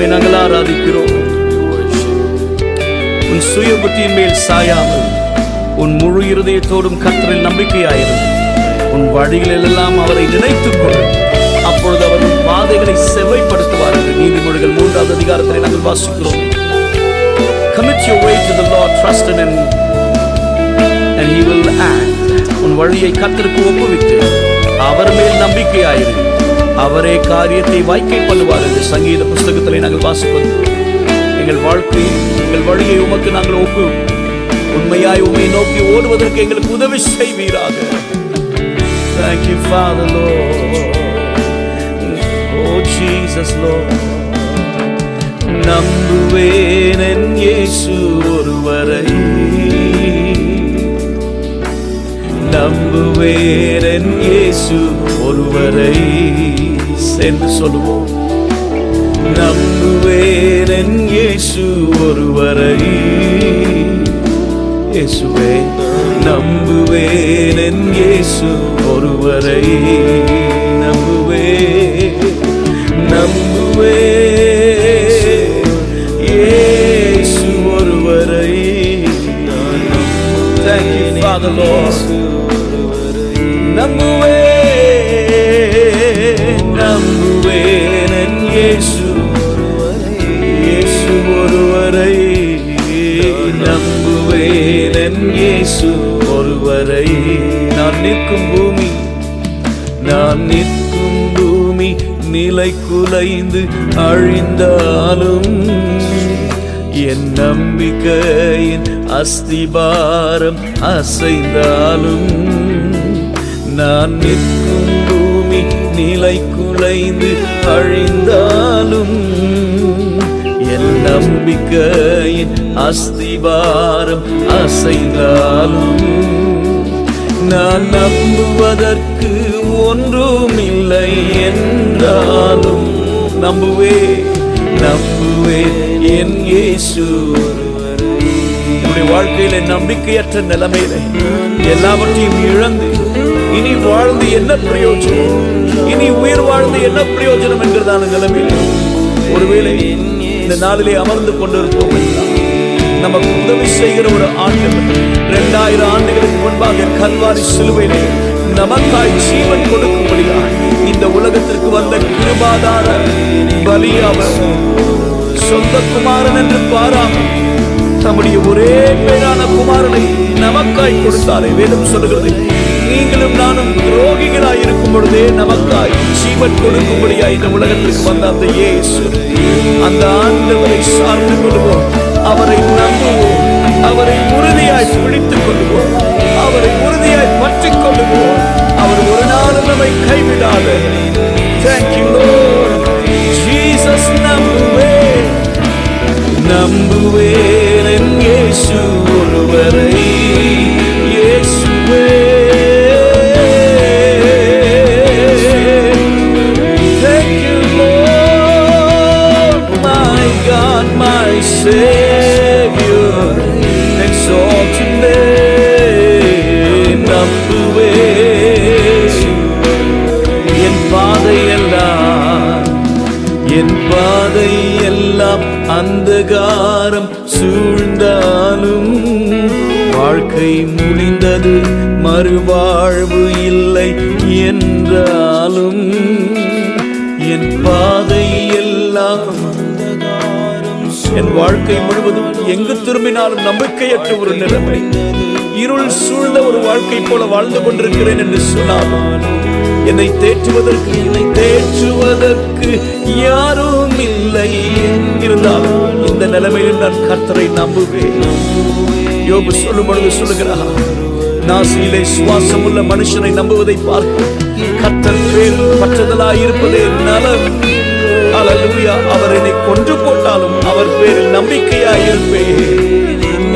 உம்மை நாங்கள் ஆராதிக்கிறோம். உன் சுய புத்தியின் மேல் சாயாமல் உன் முழு இருதயத்தோடும் கர்த்தரில் நம்பிக்கையாயிரும். உன் வழிகளிலெல்லாம் அவரை நினைத்துக் கொள், அப்பொழுது அவர் உன் பாதைகளை செவ்வைப்படுத்துவார் என்று நீதிமொழிகள் 3ஆவது அதிகாரத்தில் நாங்கள் வாசிக்கிறோம். Commit your way to the Lord, trust in Him and He will act. உன் வழியை கர்த்தருக்கு ஒப்புவித்து அவர் மேல் நம்பிக்கையாயிரு, அவரே காரியத்தை வாய்க்கை பண்ணுவார் என்று சங்கீத புஸ்தகத்திலே நாங்கள் வாசிப்பது. எங்கள் வாழ்க்கை எங்கள் வழியை உமக்கு நாங்கள் ஒப்பு உண்மையாய் உம்மை நோக்கி ஓடுவதற்கு எங்களுக்கு உதவி செய்வீராக. Thank you Father Lord. Oh Jesus Lord. நம்புவேன் என் இயேசு ஒருவரை, நம்புவேன் என் இயேசு ஒருவரை என்று சொல்லுவோம். நம்புவேன் என் இயேசு ஒருவரை, இயேசுவே நம்புவேன் என் இயேசு ஒருவரை, நம்புவேன் இயேசு ஒருவரை. Thank you Father Lord. நம்புவேன் என் இயேசு ஒருவரை, நம்புவேன் என் இயேசு ஒருவரை. நான் நிற்கும் பூமி நிலை குலைந்து அழிந்தாலும், என் நம்பிக்கையின் அஸ்திபாரம் அசைந்தாலும், நான் நிற்கும் பூமி நிலை குலைந்து அழிந்தாலும், என் நம்பிக்கையின் அஸ்திபாரம் அசைந்தாலும், நான் நம்புவதற்கு ஒன்றும் இல்லை என்றாலும், நம்புவேன் என் இயேசு. என்னுடைய வாழ்க்கையில நம்பிக்கையற்ற நிலைமையில எல்லாவற்றையும் இழந்து இனி வாழ்ந்து என்ன பிரயோஜனம், இனி உயிர் வாழ்ந்து என்ன பிரயோஜனம் என்கிறதான நிலைமையில ஒருவேளை இந்த நாளிலே அமர்ந்து கொண்டிருப்போம். நமக்கு உதவி செய்கிற ஒரு ஆண்டவர் 2000 ஆண்டுகளுக்கு முன்பாக கல்வாரி சிலுவையிலே நமக்காய் ஜீவன் கொடுக்கும்படியாய் இந்த உலகத்திற்கு வந்த கிருபாதார பலியாவர் சொந்த குமாரன் என்று பாராமல் தம்முடைய ஒரே பேரான குமாரனை நமக்காய் கொடுத்தாரே. வேதம் சொல்லுகிறது, நீங்களும் நானும் துரோகிகளாய் இருக்கும் பொழுதே நமக்காய் ஜீவன் கொடுக்கும்படியாய் இந்த உலகத்திற்கு வந்த அந்த இயேசு, அந்த ஆண்டவரை சார்ந்து கொள்வோம், அவரை நம்புவோம், அவரை உறுதியாய் பிடித்துக் கொள்வோம், அவரை உறுதியாய் பற்றிக் கொள்வோம். அவர் ஒரு நாளும் நம்மை கைவிடாத. Thank you Lord Jesus. நம்புவேன் என் இயேசு ஒருவரை, இயேசுவே. Thank you Lord, my God, my Savior, exalt your name. நம்புவேன் என் பாதையெல்லாம் அந்தகாரம் சூழ்ந்தாலும், வாழ்க்கை முடிந்தது மறுவாழ்வு இல்லை என்றாலும், என் பாதையெல்லாம் என் வாழ்க்கை முழுவதும் எங்கு திரும்பினாலும் நம்பிக்கையற்ற ஒரு நிலைமை, இருள் சூழ்ந்த ஒரு வாழ்க்கை போல வாழ்ந்து கொண்டிருக்கிறேன் என்று சொன்னாலும், என்னை தேற்றுவதற்கு யாரும் இல்லை இருந்தாலும் இந்த நிலைமையில் நான் கர்த்தரை நம்புவேன். யோபு சொல்லும் பொழுது சொல்லுகிறார், நாசியிலே சுவாசம் உள்ள மனுஷனை நம்புவதை பார்க்க கர்த்தர் பேரில் பற்றுதலாய் இருப்பதே நலம். அல்லேலூயா. அவர் என்னை கொன்று போட்டாலும் அவர் பேரில் நம்பிக்கையாய் இருப்பேன்.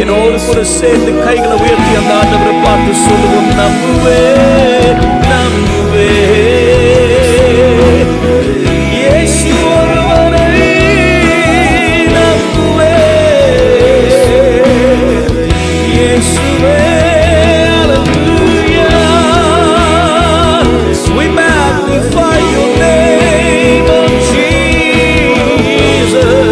என்னோடு கூட சேர்ந்து கைகளை உயர்த்தி அந்த ஆண்டவரை பார்த்து சொல்லுவோம், நம்புவேன் இயேசு ஒருவரை, நம்புவேன் இயேசுவே. Hallelujah. We magnify your name, oh Jesus.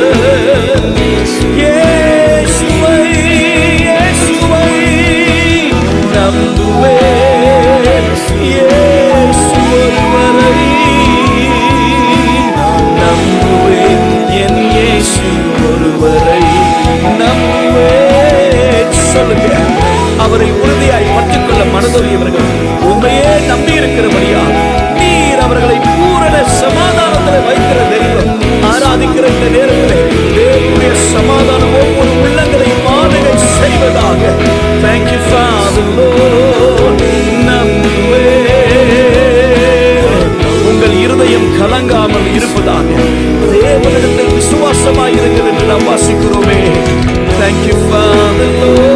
அவரை உறுதியாய் பற்றிக்கொள்ள மனதுரியவர்கள் உண்மையே நம்பி இருக்கிறபடியா நீர் அவர்களை பூரண சமாதானத்தில் வைக்கிற தெய்வம். ஆராதிக்கிற இந்த நேரத்தில் தேவனுடைய சமாதானம் ஒவ்வொரு உள்ளங்களையும் ஆளுகை செய்வதாக. Thank you Father Lord. உங்கள் இருதயம் கலங்காமல் இருப்பதாக. தேவனிடத்தில் விசுவாசமாய் இருங்கள் என்று நாம் வாசிக்கிறோமே. Thank you Father Lord.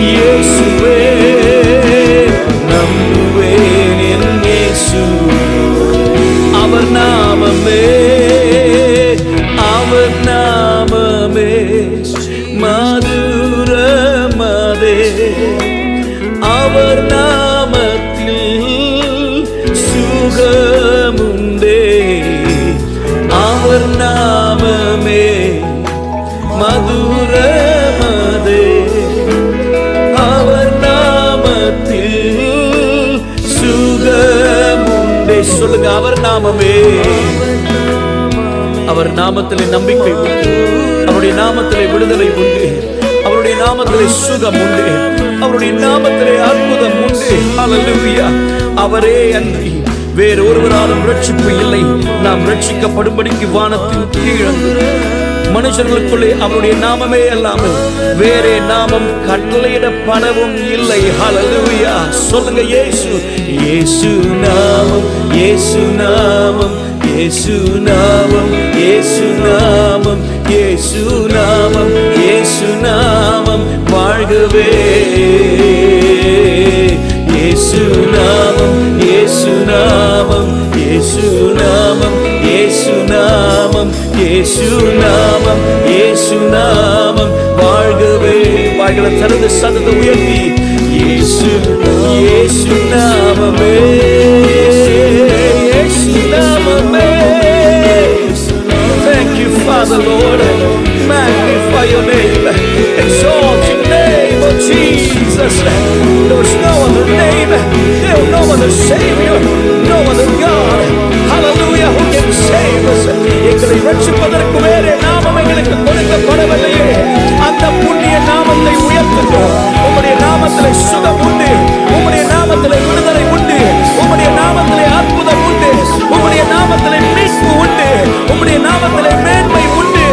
இயேசுவே நம்புவேன் என் இயேசு. அவர் நாமமே அவர் நாமமே மதுரமதே. அவர் நாமத்தில் சுகமுண்டே. அவர் நாமமே மதுரமதே. அவர் நாமத்தில் சுகமுண்டே. சொல்லுங்க, அவர் நாமமே. அவர் நாமத்திலே நம்பிக்கை உண்டு. அவருடைய நாமத்திலே விடுதலை உண்டு. அவருடைய நாமத்திலே சுகம் உண்டு. அவருடைய நாமத்திலே அற்புதம் உண்டு. ஹல்லேலூயா. அவரே அன்றி வேறு ஒருவராலும் ரட்சிப்பு இல்லை. நாம் ரட்சிக்கப்படும்படிக்கு வானத்தின் கீழ் மனுஷர்களுக்குள்ளே அவருடைய நாமமே அல்லாமல் வேறே நாமம் கட்டளையிடப்படவும் இல்லை. ஹல்லேலூயா. சொல்லுங்க, இயேசு இயேசு நாமம் இயேசு நாமம் இயேசு நாமம் இயேசு நாமம் இயேசு நாமம் இயேசு நாமம் வாழ்கவே. இயேசு நாமம் இயேசு நாமம் இயேசு நாமம் இயேசு நாமம் இயேசு நாமம் இயேசு நாமம் வாழ்கவே. வாய்களை திறந்து சத்தத்தை உயர்த்தி இயேசு இயேசு நாமமே இயேசு நாமமே. Thank you Father Lord. Magnify your name. Exalt your name, oh Jesus. There is no other name. There is no other Savior, no other God. Hallelujah. Who can save us? எங்களை ரட்சிப்பதற்கு வேறே நாமம் எங்களுக்கு கொடுக்கப்படவில்லையே. அந்த புண்ணிய நாமத்தை உயர்த்துகிறோம். உம்முடைய நாமத்திலே சுகம் உண்டு. உம்முடைய நாமத்திலே விடுதலை உண்டு. உம்முடைய நாமத்திலே அற்புதம் உண்டு. உம்முடைய நாமத்திலே மீட்பு உண்டு. உம்முடைய நாமத்திலே மேன்மை உண்டு.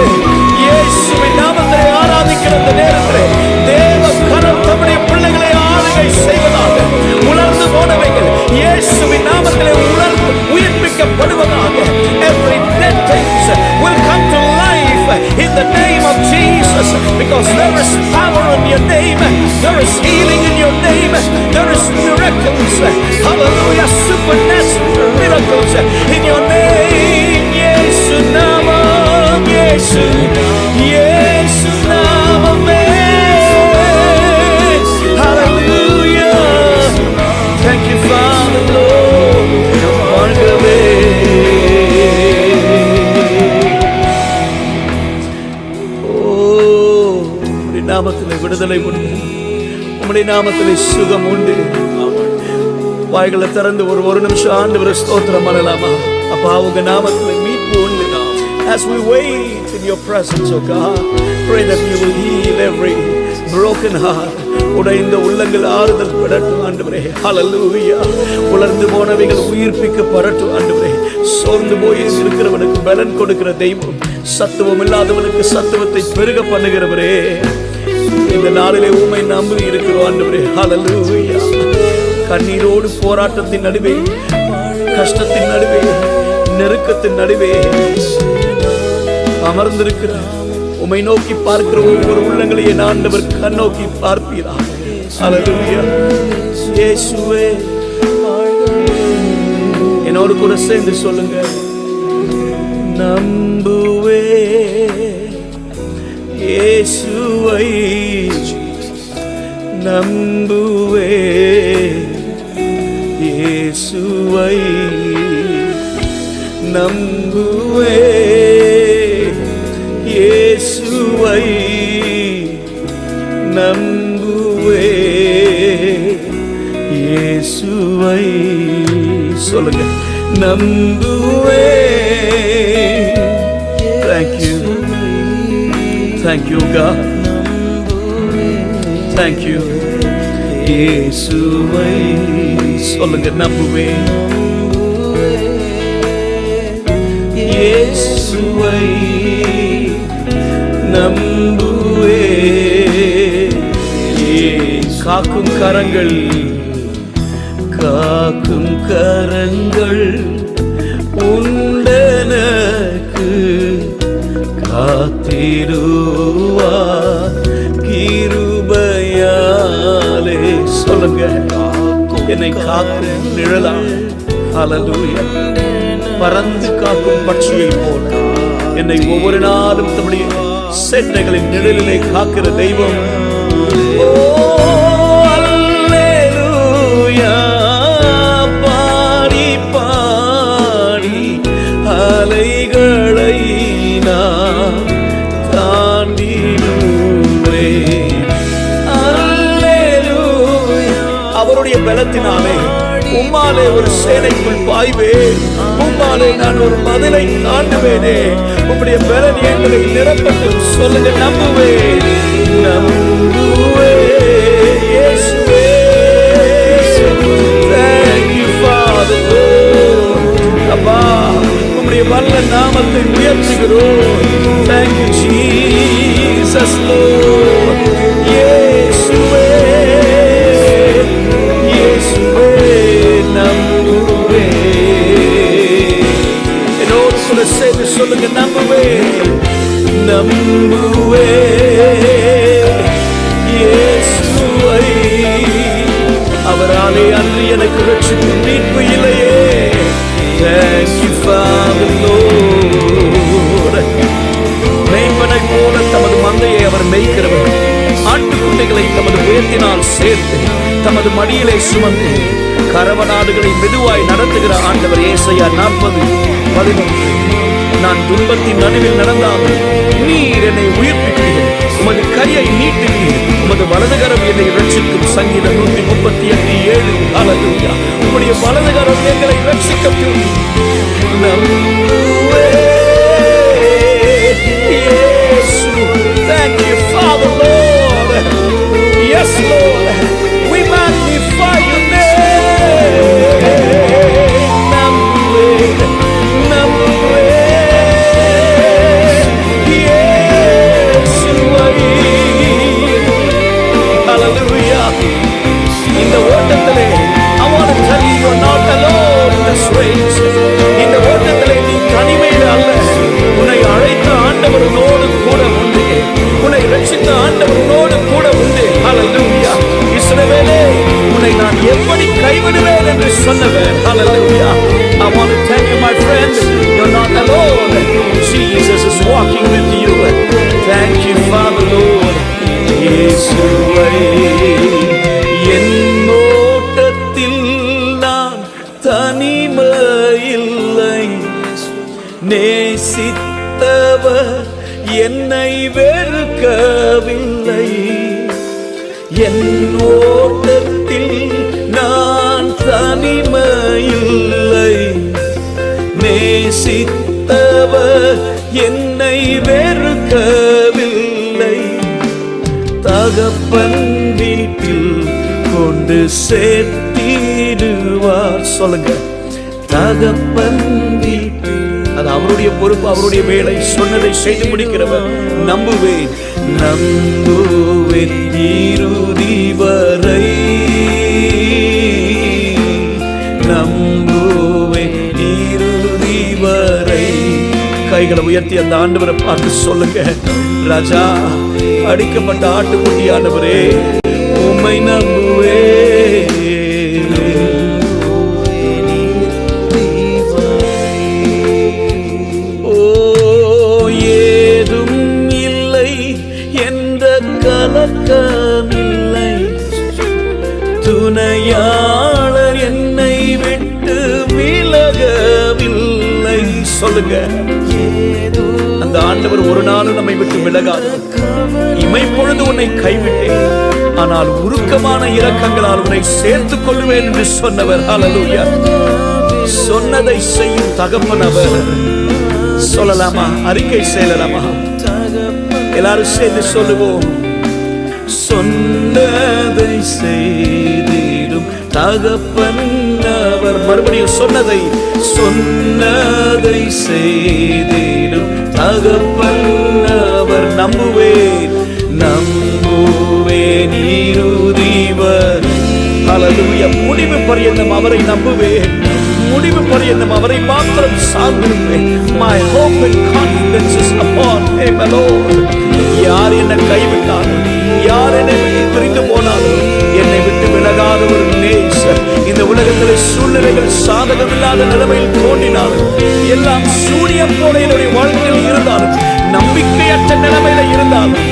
இயேசுவின் நாமத்திலே ஆராதிக்கிற இந்த நேரத்திலே தேவ கரம் தம்முடைய பிள்ளைகளை ஆளுகை செய்வதாக. உலர்ந்து போனவைகள் இயேசுவின் நாமத்திலே உயிர்ப்பிக்கப்படுவதாக. Every dead things will come to life in the name of Jesus, because there is power in your name. There is healing in your name. There is miracles. Hallelujah. Supernatural miracles in your name. Yesu namam Yesu Yesu namame. Hallelujah. Thank you Father Lord. வாழ்கவே. உம்முடைய நாமத்திலே விடுதலை உண்டு. உம்முடைய நாமத்திலே சுகம் உண்டு. வாய்களை திறந்து ஒரு நிமிஷம் ஆண்டவரை ஸ்தோத்திரம் பண்ணலாமா? அப்பா, உங்க நாமத்திலே மீட்பு உண்டு. As we wait in your presence, oh God, pray that you will heal every broken heart. உடைந்த உள்ளங்கள் ஆறுதல் படட்டும் ஆண்டவரே. ஹல்லேலூயா. உலர்ந்து போனவைகள் உயிர்ப்பிக்கப்படட்டும் ஆண்டவரே. சோர்ந்து போய் இருக்கிறவனுக்கு பலன் கொடுக்கிற தெய்வம், சத்துவம் இல்லாதவனுக்கு சத்துவத்தை பெருக பண்ணுகிறவரே. இந்த நாளிலே உம்மை நம்பி இருக்கிறோம் ஆண்டவரே. ஹல்லேலூயா. கண்ணீரோடு போராட்டத்தின் நடுவே, கஷ்டத்தின் நடுவே, நெருக்கத்தின் நடுவே அமர்ந்திருக்கிற உம்மை நோக்கி பார்க்கிற ஒவ்வொரு உள்ளங்களை என் ஆண்டவர் கண்ணோக்கி பார்ப்பீரா. ஹல்லேலூயா. இயேசுவே, என்னோடு கூட சேர்ந்து சொல்லுங்க, நம்புவே இயேசுவை நம்புவே இயேசுவை நம்புவே இயேசுவை நம்புவே இயேசுவை. சொல்லுங்க, நம்புவே. Thank you God. Thank you இயேசுவை. சொல்லுங்க, நம்புவேன் இயேசுவை, நம்புவேன். காக்கும் கரங்கள், காக்கும் கரங்கள் உண்டனக்கு, காத்திடுவார் கிருபையாலே. சொல்லுங்க, என்னை காக்கும் நிழலா, ஹல்லேலூயா, பறந்து காக்கும் பட்சியை போல என்னை ஒவ்வொரு நாளும் தம்முடைய செட்டைகளின் நிழலிலே காக்கிற தெய்வம். அல்லேலூயா, பாடி பாடி அலைகளை நான் தாண்டிடுவேன். அல்லேலூயா, அவருடைய பலத்தினாலே உம்மாலே ஒரு சேனைக்குள் பாய்வேன், உம்மாலே நான் ஒரு மதிலை தாண்டுவேனே. உம்முடைய பலன் எங்களை நிரப்பட்டும். சொல்லுங்க, நம்புவேன் நம்புவேன் இயேசுவே. Thank you Father. அப்பா, உம்முடைய வல்ல நாமத்தை உயர்த்துகிறோம். Thank you Jesus Lord. இயேசுவே இயேசுவே, என்னோடு கூட சேர்ந்து சொல்லுங்க, நம்புவேன் நம்புவேன் இயேசுவை. அவராலே அன்று எனக்கு ரட்சிக்கும் மீட்பு இல்லையே. Thank you Father Lord. மேய்ப்பனை போல தமது மந்தையை அவர் மேய்க்கிறவர், ஆட்டுக்குட்டிகளை தமது உயர்த்தினால் சேர்த்து தமது மடியிலே சுமந்து கரவனாடுகளை மெதுவாய் நடத்துகிற ஆண்டவர். ஏசாயா 40:11. நான் துன்பத்தின் நடுவில் நடந்தாலும் நீர் என்னை உயிர்ப்பிக்கிறீர், உமது கையை நீட்டுகிறீர், உமது வலதுகரம் என்னை ரட்சிக்கும். சங்கீதம் 138:7. ஹல்லேலூயா, உம்முடைய வலதுகரம் எங்களை ரட்சிக்கட்டும். Thank you Father Lord. Yes Lord, we magnify your name. Nambue Yeshuai. Hallelujah. இந்த ஓட்டத்திலே I want to tell you, you are not alone in this race. இந்த ஓட்டத்திலே நீ தனிமையில் அல்ல. உன்னை அழைத்த ஆண்டவர் உன்னோடு கூட உண்டு. உன்னை ரட்சித்த ஆண்டவர் உன்னோடு கூட உண்டு. ஹல்லேலூயா. இஸ்ரவேலே, உன்னை நான் எப்படி கைவிடுவேன் என்று சொன்னவர். ஹல்லேலூயா. I want to tell you my friend, you're not alone. Jesus is walking with you. Thank you Father Lord. இயேசுவை. என் ஓட்டத்தில் நான் தனிமையில்லை, நேசித்தவர் என்னை வெறுக்கவில்லை. என் ஓட்டத்தில் நான் தனிமையில்லை, நேசித்தவர் என்னை வெறுக்கவில்லை. தகப்பன் வீட்டில் கொண்டு சேர்த்திடுவார். சொல்லுங்க, தகப்பன் வீட்டில். அது அவருடைய பொறுப்பு, அவருடைய வேலை. சொன்னதை செய்து முடிக்கிறவர். நம்புவேன் நம்புவேன் இறுதி வரை, நம்புவேன் இறுதி வரை. கைகளை உயர்த்தி அந்த ஆண்டவரை பார்த்து சொல்லுங்க, ராஜா, அடிக்கப்பட்ட ஆட்டுக்குட்டியானவரே, உம்மை நம்புவேன். கலக்கமில்லை, துணையாளர் என்னை விட்டு விலகவில்லை. சொல்லுங்க, அந்த ஆண்டவர் ஒரு நாளும் நம்மை விட்டு விலகாது. இமைப்பொழுது உன்னை கைவிட்டேன், ஆனால் உருக்கமான இரக்கங்களால் உன்னை சேர்த்துக் கொள்வேன் என்று சொன்னவர். ஹல்லேலூயா. சொன்னதை செய்யும் தகப்பன் அவர். சொல்லலாமா? அறிக்கை செய்யலாமா? எல்லாரும் சேர்ந்து சொல்லுவோம். சொன்னதை செய்திடும் தகப்பன் அவர். மறுபடியும் சொன்னதை செய்திடும் தகப்பன் அவர். நம்புவேன் இறுதிவர். ஹல்லேலூயா. முடிவு பரியந்தம் அவரை நம்புவேன், முடிவு பரியந்தம் அவரை மாத்திரம் சார்ந்திருப்பேன். My hope and confidence is upon him alone. யார் என்னை கைவிட்டாலும், யார் என்னை விட்டு பிரிந்து போனாலும், என்னை விட்டு விலகாத ஒரு நேசர் இந்த உலகத்தில் சூழ்நிலைகள் சாதகமில்லாத நிலைமையில் தோன்றினாலும், எல்லாம் சூனியம் போல என்னுடைய வாழ்க்கையில் இருந்தாலும், நம்பிக்கையற்ற நிலைமையில இருந்தாலும்,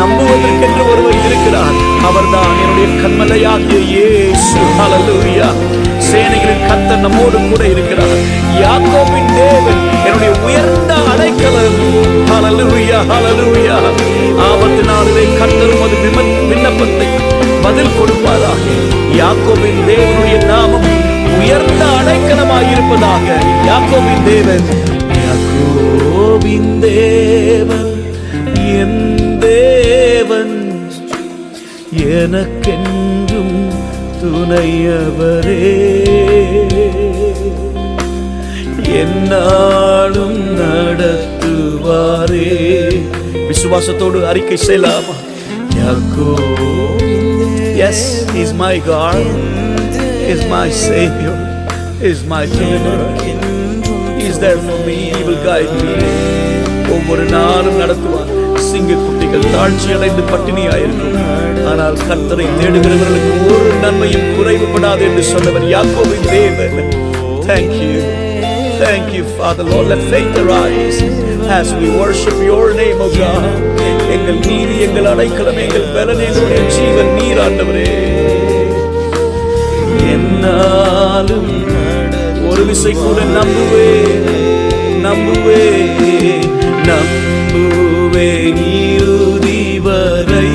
நம்புவதற்கென்று ஒருவர் இருக்கிறார். அவர்தான் என்னுடைய கண்மலையாகிய இயேசு. ஹல்லேலூயா. சேனைகளின் கர்த்தர் நம்மோடு கூட இருக்கிறார். யாக்கோபின் தேவன் என்னுடைய உயர்ந்த அடைக்கலம். ஹல்லேலூயா, ஹல்லேலூயா. ஆபத்து நாளிலே கர்த்தர் உமது விண்ணப்பத்தை பதில் கொடுப்பாராக. யாக்கோபின் தேவனுடைய நாமம் உயர்ந்த அடைக்கலமாயிருப்பதாக. யாக்கோபின் தேவன், யாக்கோபின் தேவன் என் தேவன், எனக்கென்றும் துணையவரே, என்னாலும் நடத்துவாரே. விசுவாசத்தோடு அறிக்கை செய்யலாமா? Yes, He's my God, He's my Savior, He's my deliverer. He's there for me, He will guide me. ஒவ்வொரு நாளும் நடத்துவார். சிங்கக்குட்டிகள் தாழ்ச்சி அடைந்து பட்டினியாயிருக்கும், ஆனால் கர்த்தரை தேடுகிறவர்களுக்கு ஒரு நன்மையும் குறைவுபடாது என்று சொன்னவர் யாக்கோபின் தேவன். Thank you, thank you, Father. Lord, let faith arise as we worship your name, O God. எங்கள் நீதி, எங்கள் அடைக்கலம், எங்கள் பலன், எங்களுடைய ஜீவன் நீர் ஆண்டவரே. என்னாலும் ஒரு விசை கூட நம்புவேன், நம்புவேன், நம்புவேன் இறுதி வரை,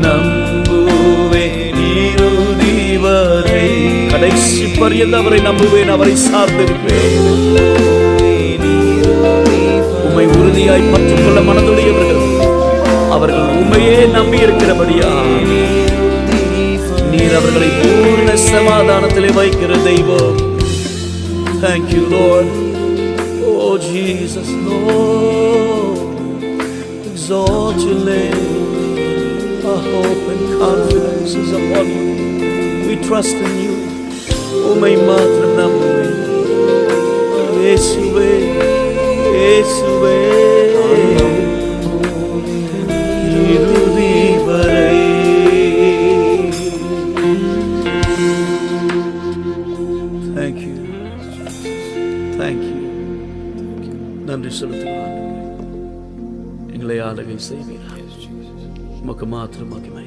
நம்புவேன் இறுதி வரை. கடைசி பரியந்தம் அவரை நம்புவேன், அவரை சார்ந்திருப்பேன். உம்மை உறுதியாய் பற்றிக்கொள்ள மனதுடையவர்கள் அவர்கள் உம்மையே நம்பி இருக்கிறபடியா நீர் அவர்களை பூர்ண சமாதானத்திலே வைக்கிற தெய்வம். Thank you, Lord. Oh Jesus, Lord, exalt your name. Our hope and confidence is upon you. We trust in you. உம்மை மாத்திரம் நம்புவேன். இயேசுவே, இயேசுவே, இறுதி வரை. Thank you, thank you. நன்றி செலுத்துகிறோம். எங்களை ஆளுகை செய்வீர்கள். உமக்கு மாத்திரம் மகிமை.